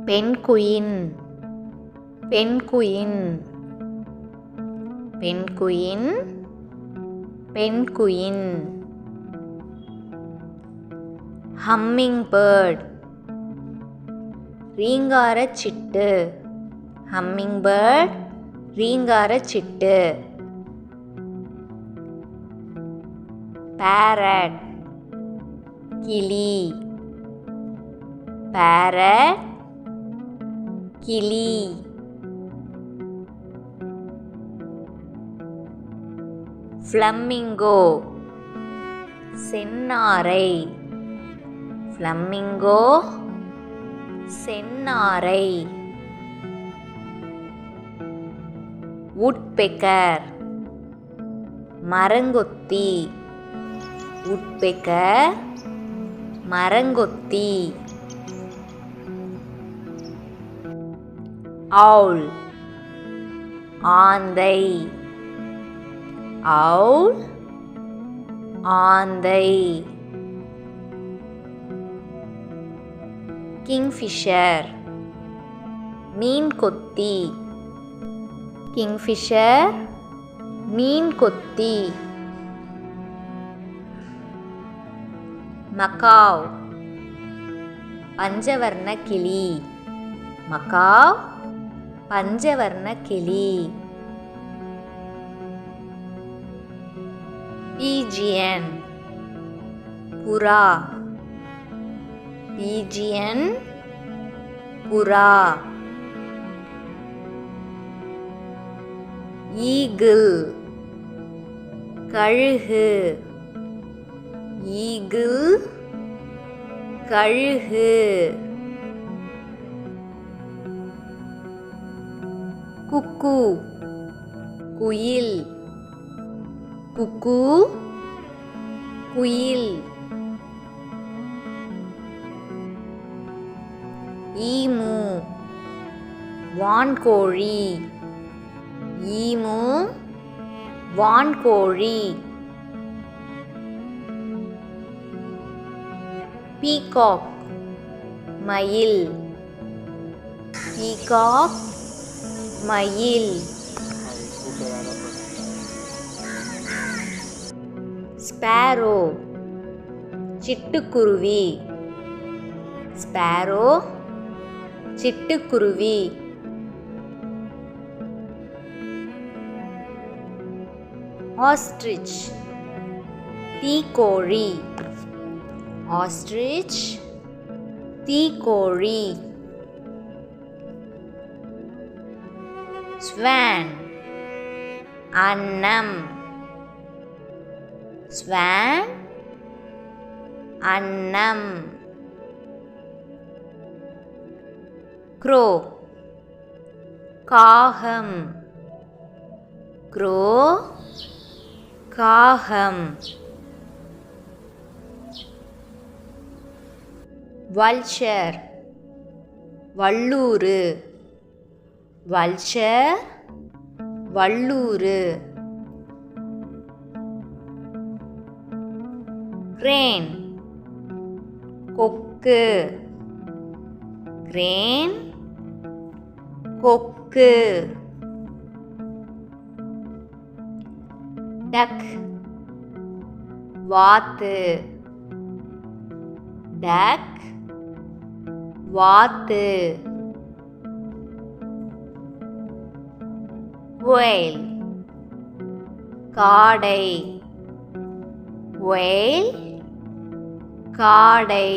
penguin penguin penguin penguin humming bird ரீங்காரச்சிட்டு humming bird ரீங்காரச்சிட்டு parrot கிளி பேரட் கிளி ஃப்ளமிங்கோ செந்நாரை ஃப்ளமிங்கோ செந்நாரை woodpecker மரங்கொத்தி woodpecker மரங்கொத்தி owl ஆந்தை owl ஆந்தை kingfisher மீன் கொத்தி kingfisher மீன் கொத்தி மக்காவ் பஞ்சவர்ண கிளி மக்காவ் பஞ்சவர்ண கிளி பீஜியன் புறா பீஜியன் புறா ஈகிள் கழுகு ஈகிள் கழுகு குக்கு குயில் குக்கு குயில் ஈமு வான்கோழி ஈமு வான்கோழி பீகாக் மயில் பீகாக் மயில் ஸ்பேரோ சிட்டுக்குருவி ஸ்பேரோ சிட்டுக்குருவி ஆஸ்ட்ரிச் தீக்கோழி ஆஸ்ட்ரிச் தீக்கோழி ஸ்வான் அன்னம் ஸ்வான் அன்னம் க்ரோ காகம் க்ரோ காகம் வல்ச்சர் வல்லூறு வல்ச்சர் வல்லூறு கிரேன் கொக்கு கிரேன் கொக்கு டக் வாத்து டக் வாத்து whale காடை whale காடை